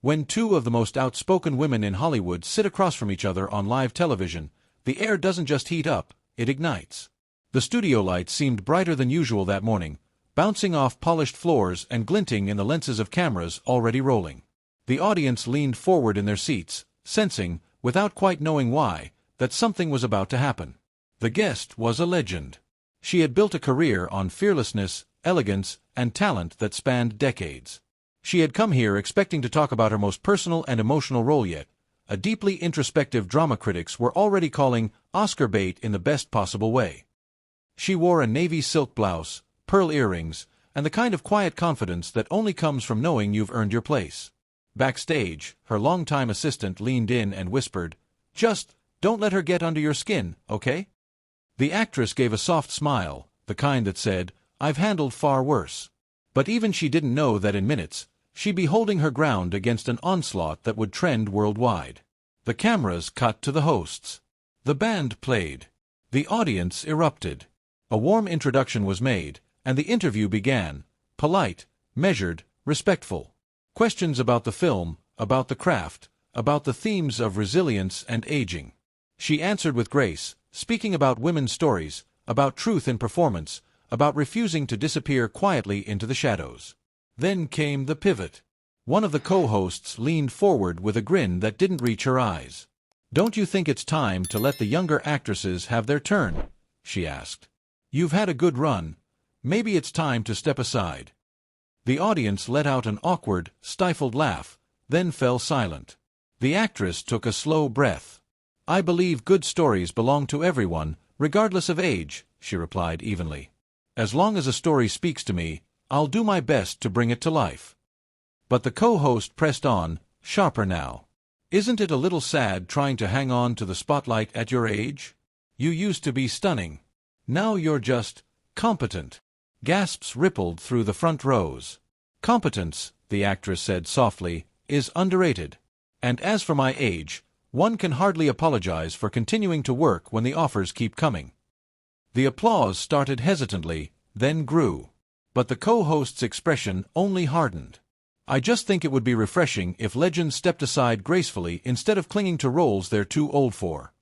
When two of the most outspoken women in Hollywood sit across from each other on live television, the air doesn't just heat up, it ignites. The studio lights seemed brighter than usual that morning, bouncing off polished floors and glinting in the lenses of cameras already rolling. The audience leaned forward in their seats, sensing, without quite knowing why, that something was about to happen. The guest was a legend. She had built a career on fearlessness, elegance, and talent that spanned decades. She had come here expecting to talk about her most personal and emotional role yet. A deeply introspective drama critics were already calling Oscar bait in the best possible way. She wore a navy silk blouse, pearl earrings, and the kind of quiet confidence that only comes from knowing you've earned your place. Backstage, her longtime assistant leaned in and whispered, "Just don't let her get under your skin, okay?" The actress gave a soft smile, the kind that said, "I've handled far worse." But even she didn't know that in minutes, she'd be holding her ground against an onslaught that would trend worldwide. The cameras cut to the hosts. The band played. The audience erupted. A warm introduction was made, and the interview began, polite, measured, respectful. Questions about the film, about the craft, about the themes of resilience and aging. She answered with grace, speaking about women's stories, about truth in performance, about refusing to disappear quietly into the shadows. Then came the pivot. One of the co-hosts leaned forward with a grin that didn't reach her eyes. "Don't you think it's time to let the younger actresses have their turn?" she asked. "You've had a good run. Maybe it's time to step aside." The audience let out an awkward, stifled laugh, then fell silent. The actress took a slow breath. "I believe good stories belong to everyone, regardless of age," she replied evenly. "As long as a story speaks to me, I'll do my best to bring it to life." But the co-host pressed on, sharper now. "Isn't it a little sad trying to hang on to the spotlight at your age? You used to be stunning. Now you're just competent." Gasps rippled through the front rows. "Competence," the actress said softly, "is underrated. And as for my age, one can hardly apologize for continuing to work when the offers keep coming." The applause started hesitantly, then grew. But the co-host's expression only hardened. "I just think it would be refreshing if legends stepped aside gracefully instead of clinging to roles they're too old for."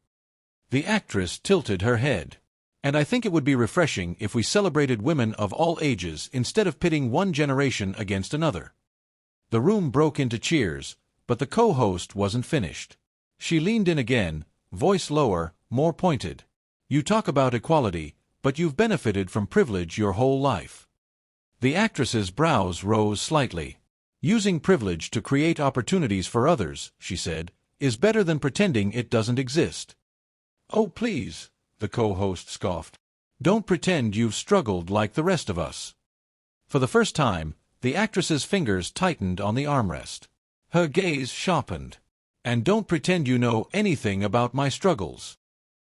The actress tilted her head. "And I think it would be refreshing if we celebrated women of all ages instead of pitting one generation against another." The room broke into cheers, but the co-host wasn't finished. She leaned in again, voice lower, more pointed. "You talk about equality, but you've benefited from privilege your whole life." The actress's brows rose slightly. "Using privilege to create opportunities for others," she said, "is better than pretending it doesn't exist." "Oh, please," the co-host scoffed. "Don't pretend you've struggled like the rest of us." For the first time, the actress's fingers tightened on the armrest. Her gaze sharpened. "And don't pretend you know anything about my struggles."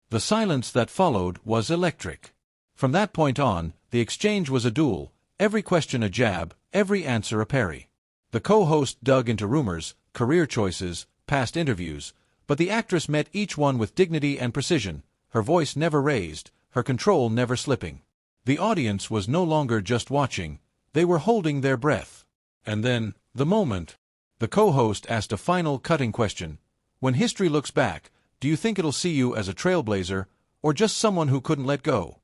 The silence that followed was electric. From that point on, the exchange was a duel, every question a jab, every answer a parry. The co-host dug into rumors, career choices, past interviews, but the actress met each one with dignity and precision, her voice never raised, her control never slipping. The audience was no longer just watching, they were holding their breath. And then, the moment. The co-host asked a final cutting question. "When history looks back, do you think it'll see you as a trailblazer, or just someone who couldn't let go?"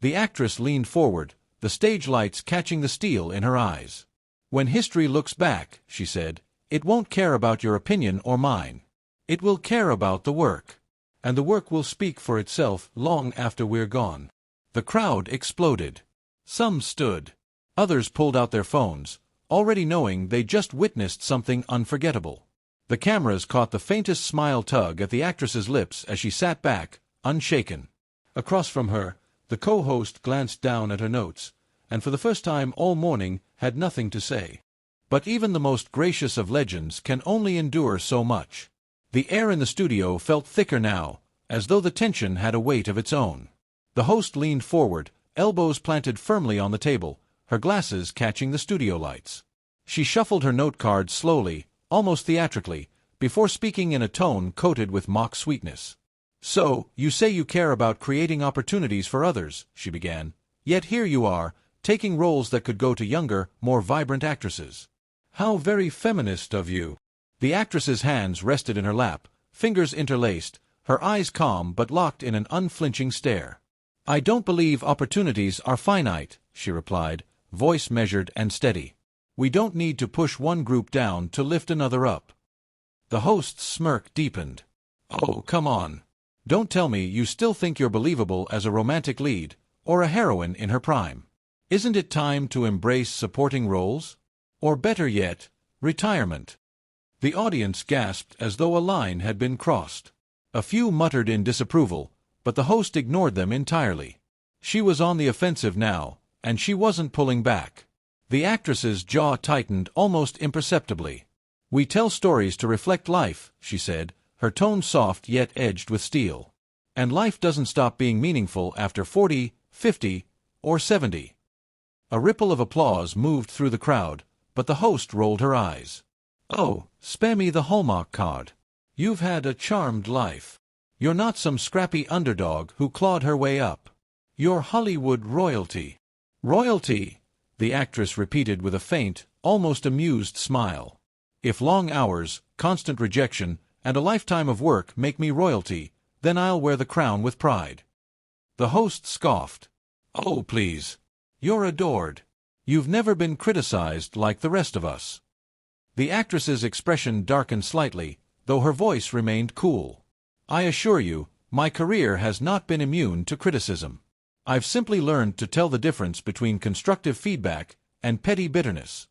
The actress leaned forward, the stage lights catching the steel in her eyes. "When history looks back," she said, "it won't care about your opinion or mine. It will care about the work. And the work will speak for itself long after we're gone." The crowd exploded. Some stood. Others pulled out their phones, already knowing they just witnessed something unforgettable. The cameras caught the faintest smile tug at the actress's lips as she sat back, unshaken. Across from her, the co-host glanced down at her notes, and for the first time all morning had nothing to say. But even the most gracious of legends can only endure so much. The air in the studio felt thicker now, as though the tension had a weight of its own. The host leaned forward, elbows planted firmly on the table, her glasses catching the studio lights. She shuffled her note cards slowly, almost theatrically, before speaking in a tone coated with mock sweetness. "So, you say you care about creating opportunities for others," she began. "Yet here you are, taking roles that could go to younger, more vibrant actresses. How very feminist of you." The actress's hands rested in her lap, fingers interlaced, her eyes calm but locked in an unflinching stare. "I don't believe opportunities are finite," she replied, voice measured and steady. "We don't need to push one group down to lift another up." The host's smirk deepened. "Oh, come on. Don't tell me you still think you're believable as a romantic lead, or a heroine in her prime. Isn't it time to embrace supporting roles? Or better yet, retirement?" The audience gasped as though a line had been crossed. A few muttered in disapproval, but the host ignored them entirely. She was on the offensive now, and she wasn't pulling back. The actress's jaw tightened almost imperceptibly. "We tell stories to reflect life," she said, her tone soft yet edged with steel. "And life doesn't stop being meaningful after 40, 50, or 70. A ripple of applause moved through the crowd, but the host rolled her eyes. "Oh, spare me the Hallmark card. You've had a charmed life. You're not some scrappy underdog who clawed her way up. You're Hollywood royalty." "Royalty," the actress repeated with a faint, almost amused smile. "If long hours, constant rejection, and a lifetime of work make me royalty, then I'll wear the crown with pride." The host scoffed. "Oh, please. You're adored. You've never been criticized like the rest of us." The actress's expression darkened slightly, though her voice remained cool. "I assure you, my career has not been immune to criticism. I've simply learned to tell the difference between constructive feedback and petty bitterness."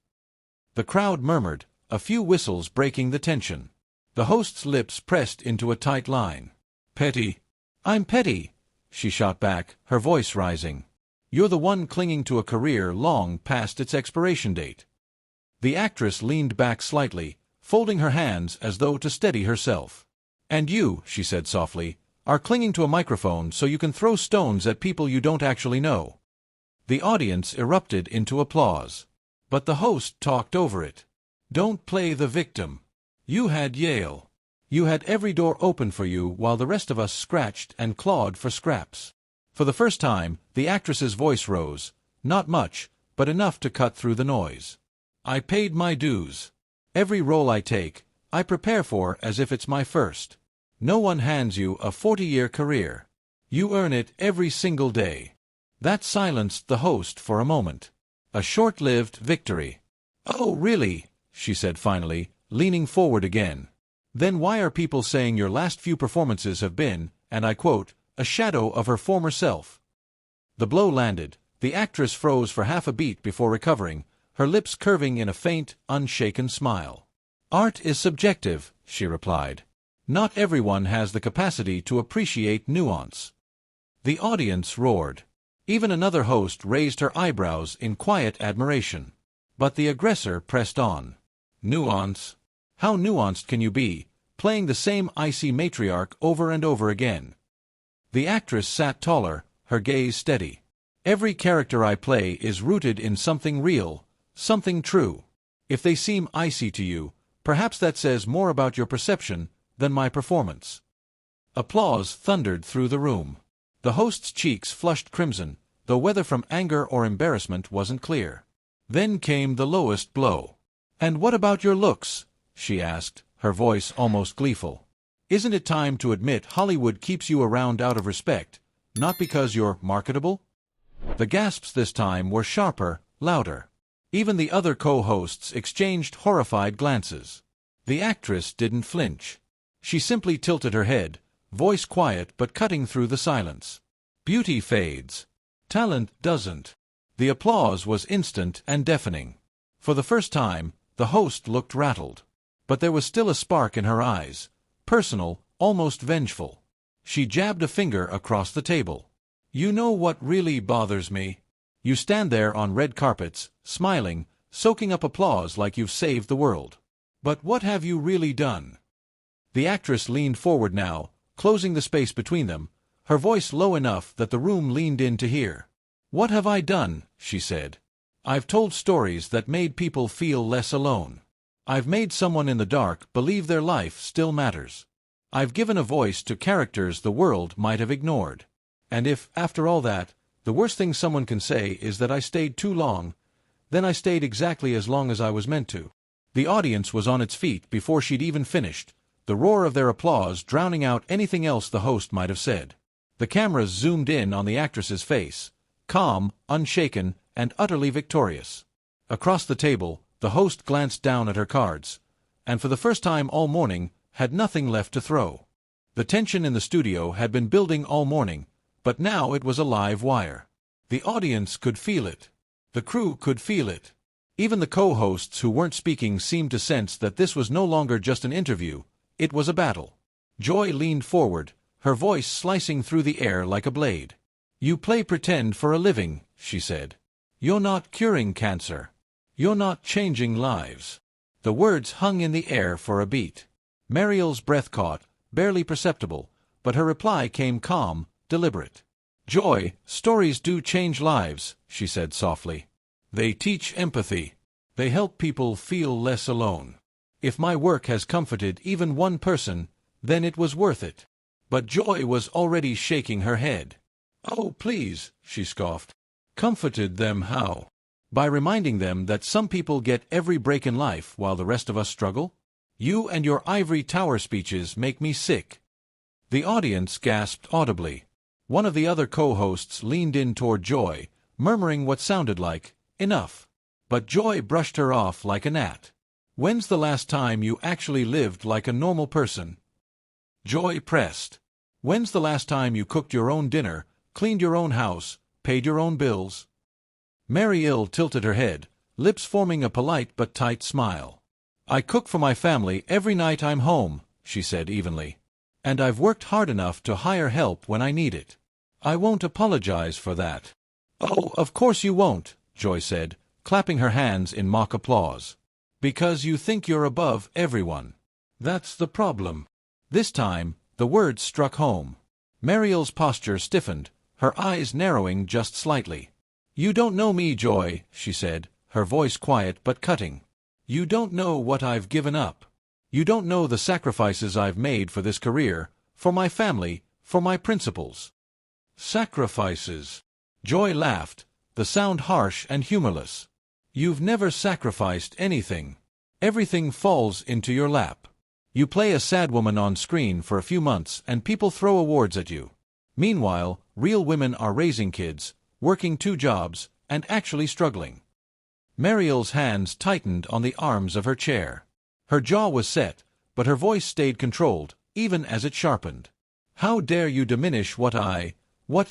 The crowd murmured, a few whistles breaking the tension. The host's lips pressed into a tight line. "Petty? I'm petty," she shot back, her voice rising. "You're the one clinging to a career long past its expiration date." The actress leaned back slightly, folding her hands as though to steady herself. "And you," she said softly, "are clinging to a microphone so you can throw stones at people you don't actually know." The audience erupted into applause. But the host talked over it. "Don't play the victim. You had Yale. You had every door open for you while the rest of us scratched and clawed for scraps." For the first time, the actress's voice rose, not much, but enough to cut through the noise. "I paid my dues. Every role I take, I prepare for as if it's my first. No one hands you a 40-year career. You earn it every single day." That silenced the host for a moment. A short-lived victory. "Oh, really?" she said finally, leaning forward again. "Then why are people saying your last few performances have been, and I quote, a shadow of her former self?" The blow landed. The actress froze for half a beat before recovering, her lips curving in a faint, unshaken smile. "Art is subjective," she replied. "Not everyone has the capacity to appreciate nuance." The audience roared. Even another host raised her eyebrows in quiet admiration. But the aggressor pressed on. "Nuance? How nuanced can you be, playing the same icy matriarch over and over again?" The actress sat taller, her gaze steady. "Every character I play is rooted in something real, something true. If they seem icy to you, perhaps that says more about your perception than my performance." Applause thundered through the room. The host's cheeks flushed crimson, though whether from anger or embarrassment wasn't clear. Then came the lowest blow. "And what about your looks?" she asked, her voice almost gleeful. "Isn't it time to admit Hollywood keeps you around out of respect, not because you're marketable?" The gasps this time were sharper, louder. Even the other co-hosts exchanged horrified glances. The actress didn't flinch. She simply tilted her head, voice quiet but cutting through the silence. "Beauty fades. Talent doesn't." The applause was instant and deafening. For the first time, the host looked rattled. But there was still a spark in her eyes, personal, almost vengeful. She jabbed a finger across the table. "You know what really bothers me? You stand there on red carpets, smiling, soaking up applause like you've saved the world. But what have you really done?" The actress leaned forward now, closing the space between them, her voice low enough that the room leaned in to hear. "What have I done?" she said. "I've told stories that made people feel less alone. I've made someone in the dark believe their life still matters. I've given a voice to characters the world might have ignored. And if, after all that, the worst thing someone can say is that I stayed too long, then I stayed exactly as long as I was meant to." The audience was on its feet before she'd even finished, the roar of their applause drowning out anything else the host might have said. The cameras zoomed in on the actress's face, calm, unshaken, and utterly victorious. Across the table, the host glanced down at her cards, and for the first time all morning, had nothing left to throw. The tension in the studio had been building all morning, but now it was a live wire. The audience could feel it. The crew could feel it. Even the co-hosts who weren't speaking seemed to sense that this was no longer just an interview, it was a battle. Joy leaned forward, her voice slicing through the air like a blade. "You play pretend for a living," she said. "You're not curing cancer. You're not changing lives." The words hung in the air for a beat. Meryl breath caught, barely perceptible, but her reply came calm, deliberate. "Joy, stories do change lives," she said softly. "They teach empathy. They help people feel less alone. If my work has comforted even one person, then it was worth it." But Joy was already shaking her head. "Oh, please," she scoffed. "Comforted them how? By reminding them that some people get every break in life while the rest of us struggle? You and your ivory tower speeches make me sick." The audience gasped audibly. One of the other co-hosts leaned in toward Joy, murmuring what sounded like, "Enough." But Joy brushed her off like a gnat. "When's the last time you actually lived like a normal person?" Joy pressed. "When's the last time you cooked your own dinner, cleaned your own house, paid your own bills?" Meryl tilted her head, lips forming a polite but tight smile. "I cook for my family every night I'm home," she said evenly. "And I've worked hard enough to hire help when I need it. I won't apologize for that." "Oh, of course you won't," Joy said, clapping her hands in mock applause. "Because you think you're above everyone. That's the problem." This time, the words struck home. Meryl's posture stiffened, her eyes narrowing just slightly. "You don't know me, Joy," she said, her voice quiet but cutting. "You don't know what I've given up. You don't know the sacrifices I've made for this career, for my family, for my principles." "Sacrifices?" Joy laughed, the sound harsh and humorless. "You've never sacrificed anything. Everything falls into your lap. You play a sad woman on screen for a few months and people throw awards at you. Meanwhile, real women are raising kids, working 2 jobs, and actually struggling." Meryl's hands tightened on the arms of her chair. Her jaw was set, but her voice stayed controlled, even as it sharpened. "How dare you diminish what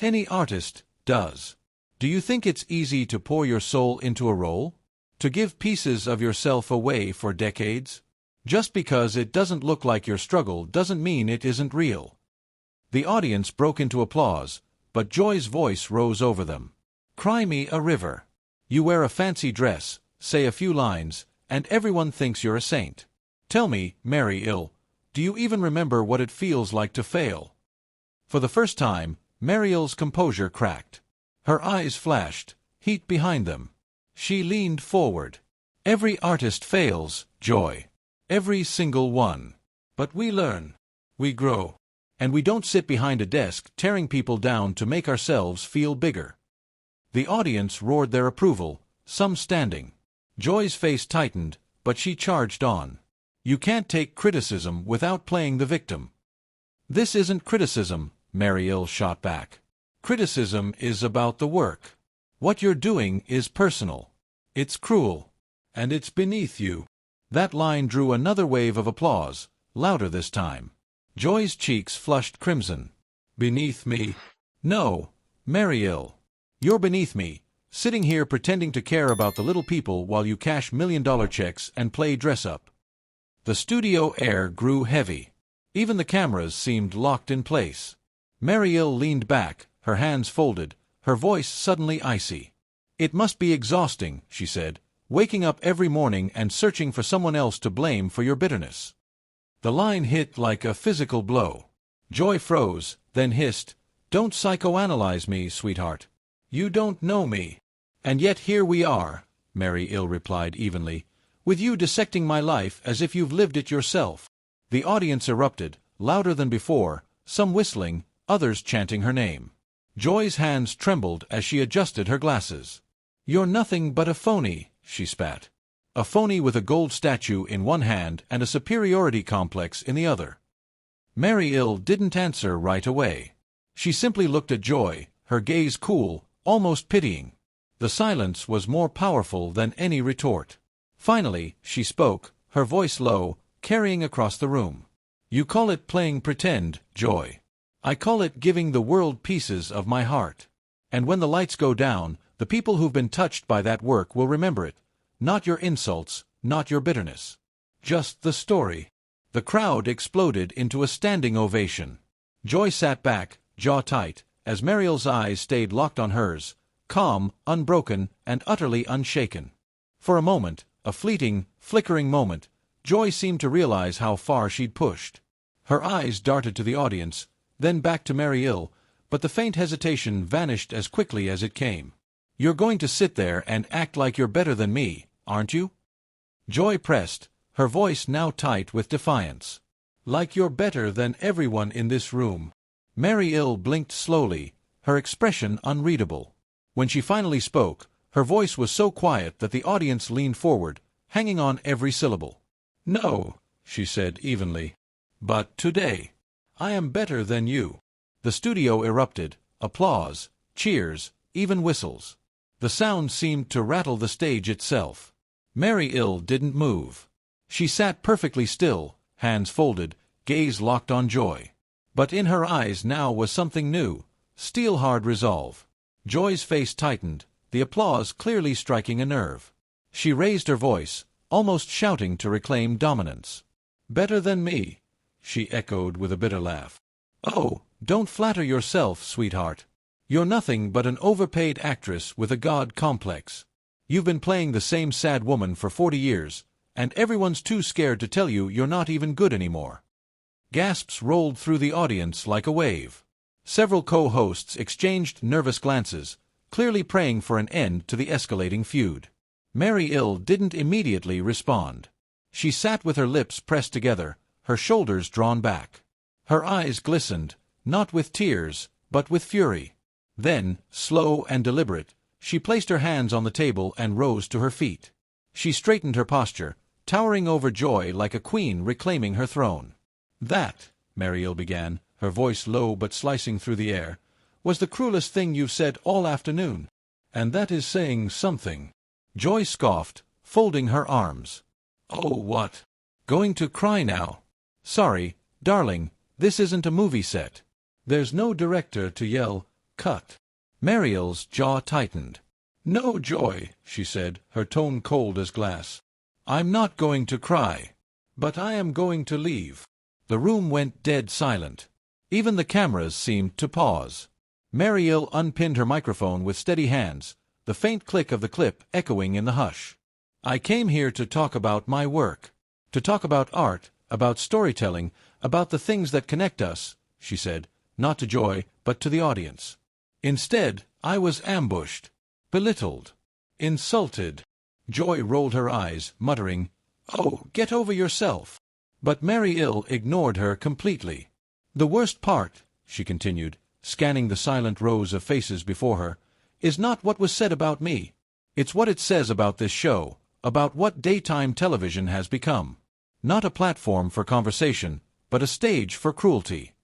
any artist, does? Do you think it's easy to pour your soul into a role? To give pieces of yourself away for decades? Just because it doesn't look like your struggle doesn't mean it isn't real." The audience broke into applause, but Joy's voice rose over them. "Cry me a river. You wear a fancy dress, say a few lines, and everyone thinks you're a saint. Tell me, Meryl, do you even remember what it feels like to fail?" For the first time, Meryl's composure cracked. Her eyes flashed, heat behind them. She leaned forward. "Every artist fails, Joy. Every single one. But we learn. We grow. And we don't sit behind a desk tearing people down to make ourselves feel bigger." The audience roared their approval, some standing. Joy's face tightened, but she charged on. "You can't take criticism without playing the victim." "This isn't criticism," Meryl shot back. "Criticism is about the work. What you're doing is personal. It's cruel. And it's beneath you." That line drew another wave of applause, louder this time. Joy's cheeks flushed crimson. "Beneath me? No, Meryl. You're beneath me, sitting here pretending to care about the little people while you cash $1,000,000 checks and play dress-up." The studio air grew heavy. Even the cameras seemed locked in place. Meryl leaned back, her hands folded, her voice suddenly icy. "It must be exhausting," she said, "waking up every morning and searching for someone else to blame for your bitterness." The line hit like a physical blow. Joy froze, then hissed, "Don't psychoanalyze me, sweetheart. You don't know me." "And yet here we are," Meryl replied evenly, "with you dissecting my life as if you've lived it yourself." The audience erupted, louder than before, some whistling, others chanting her name. Joy's hands trembled as she adjusted her glasses. "You're nothing but a phony," she spat. A phony with a gold statue in one hand and a superiority complex in the other. Meryl didn't answer right away. She simply looked at Joy, her gaze cool, almost pitying. The silence was more powerful than any retort. Finally, she spoke, her voice low, carrying across the room. "You call it playing pretend, Joy. I call it giving the world pieces of my heart. And when the lights go down, the people who've been touched by that work will remember it. Not your insults, not your bitterness. Just the story." The crowd exploded into a standing ovation. Joy sat back, jaw tight, as Meryl's eyes stayed locked on hers, calm, unbroken, and utterly unshaken. For a moment, a fleeting, flickering moment, Joy seemed to realize how far she'd pushed. Her eyes darted to the audience, then back to Meryl, but the faint hesitation vanished as quickly as it came. "You're going to sit there and act like you're better than me, aren't you?" Joy pressed, her voice now tight with defiance. "Like you're better than everyone in this room." Meryl blinked slowly, her expression unreadable. When she finally spoke, her voice was so quiet that the audience leaned forward, hanging on every syllable. "No," she said evenly. "But today, I am better than you." The studio erupted, applause, cheers, even whistles. The sound seemed to rattle the stage itself. Meryl didn't move. She sat perfectly still, hands folded, gaze locked on Joy. But in her eyes now was something new, steel-hard resolve. Joy's face tightened, the applause clearly striking a nerve. She raised her voice, almost shouting to reclaim dominance. "Better than me," she echoed with a bitter laugh. "Oh, don't flatter yourself, sweetheart. You're nothing but an overpaid actress with a god complex. You've been playing the same sad woman for 40 years, and everyone's too scared to tell you you're not even good anymore." Gasps rolled through the audience like a wave. Several co-hosts exchanged nervous glances, clearly praying for an end to the escalating feud. Meryl didn't immediately respond. She sat with her lips pressed together, her shoulders drawn back. Her eyes glistened, not with tears, but with fury. Then, slow and deliberate, she placed her hands on the table and rose to her feet. She straightened her posture, towering over Joy like a queen reclaiming her throne. "That," Meryl began, her voice low but slicing through the air, "was the cruelest thing you've said all afternoon. And that is saying something." Joy scoffed, folding her arms. "Oh, what? Going to cry now? Sorry, darling, this isn't a movie set. There's no director to yell, 'Cut.'" Meryl's jaw tightened. "No, Joy," she said, her tone cold as glass. "I'm not going to cry. But I am going to leave." The room went dead silent. Even the cameras seemed to pause. Meryl unpinned her microphone with steady hands, the faint click of the clip echoing in the hush. "I came here to talk about my work. To talk about art, about storytelling, about the things that connect us," she said, not to Joy, but to the audience. "Instead, I was ambushed, belittled, insulted." Joy rolled her eyes, muttering, "Oh, get over yourself." But Meryl ignored her completely. "The worst part," she continued, scanning the silent rows of faces before her, "is not what was said about me. It's what it says about this show, about what daytime television has become. Not a platform for conversation, but a stage for cruelty."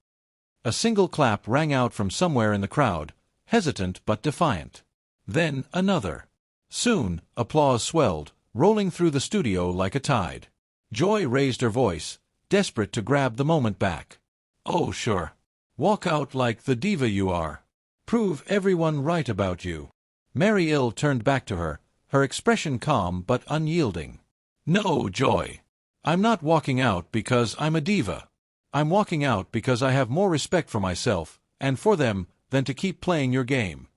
A single clap rang out from somewhere in the crowd, hesitant but defiant. Then another. Soon, applause swelled, rolling through the studio like a tide. Joy raised her voice, desperate to grab the moment back. "Oh, sure. Walk out like the diva you are. Prove everyone right about you." Meryl turned back to her, her expression calm but unyielding. "No, Joy. I'm not walking out because I'm a diva. I'm walking out because I have more respect for myself, and for them, than to keep playing your game."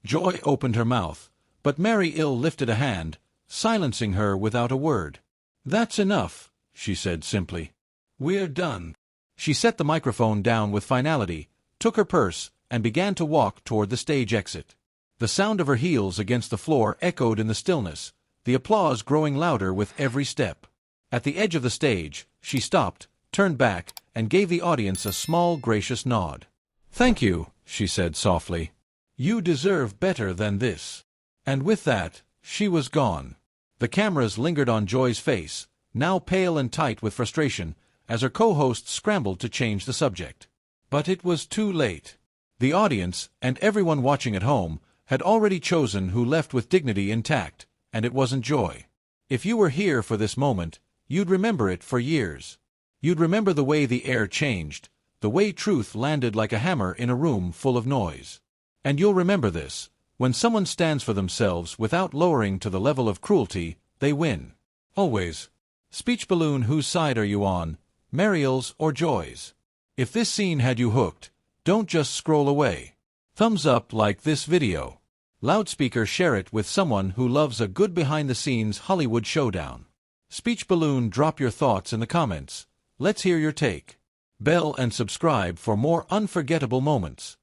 Joy opened her mouth, but Meryl lifted a hand, silencing her without a word. "That's enough," she said simply. "We're done." She set the microphone down with finality, took her purse, and began to walk toward the stage exit. The sound of her heels against the floor echoed in the stillness, the applause growing louder with every step. At the edge of the stage, she stopped, turned back, and gave the audience a small, gracious nod. "Thank you," she said softly. "You deserve better than this." And with that, she was gone. The cameras lingered on Joy's face, now pale and tight with frustration, as her co-hosts scrambled to change the subject. But it was too late. The audience, and everyone watching at home, had already chosen who left with dignity intact, and it wasn't Joy. If you were here for this moment, you'd remember it for years. You'd remember the way the air changed, the way truth landed like a hammer in a room full of noise. And you'll remember this: when someone stands for themselves without lowering to the level of cruelty, they win. Always. Speech balloon, whose side are you on, Meryl's or Joy's? If this scene had you hooked, don't just scroll away. Thumbs up like this video. Loudspeaker, share it with someone who loves a good behind-the-scenes Hollywood showdown. Speech balloon, drop your thoughts in the comments. Let's hear your take. Bell and subscribe for more unforgettable moments.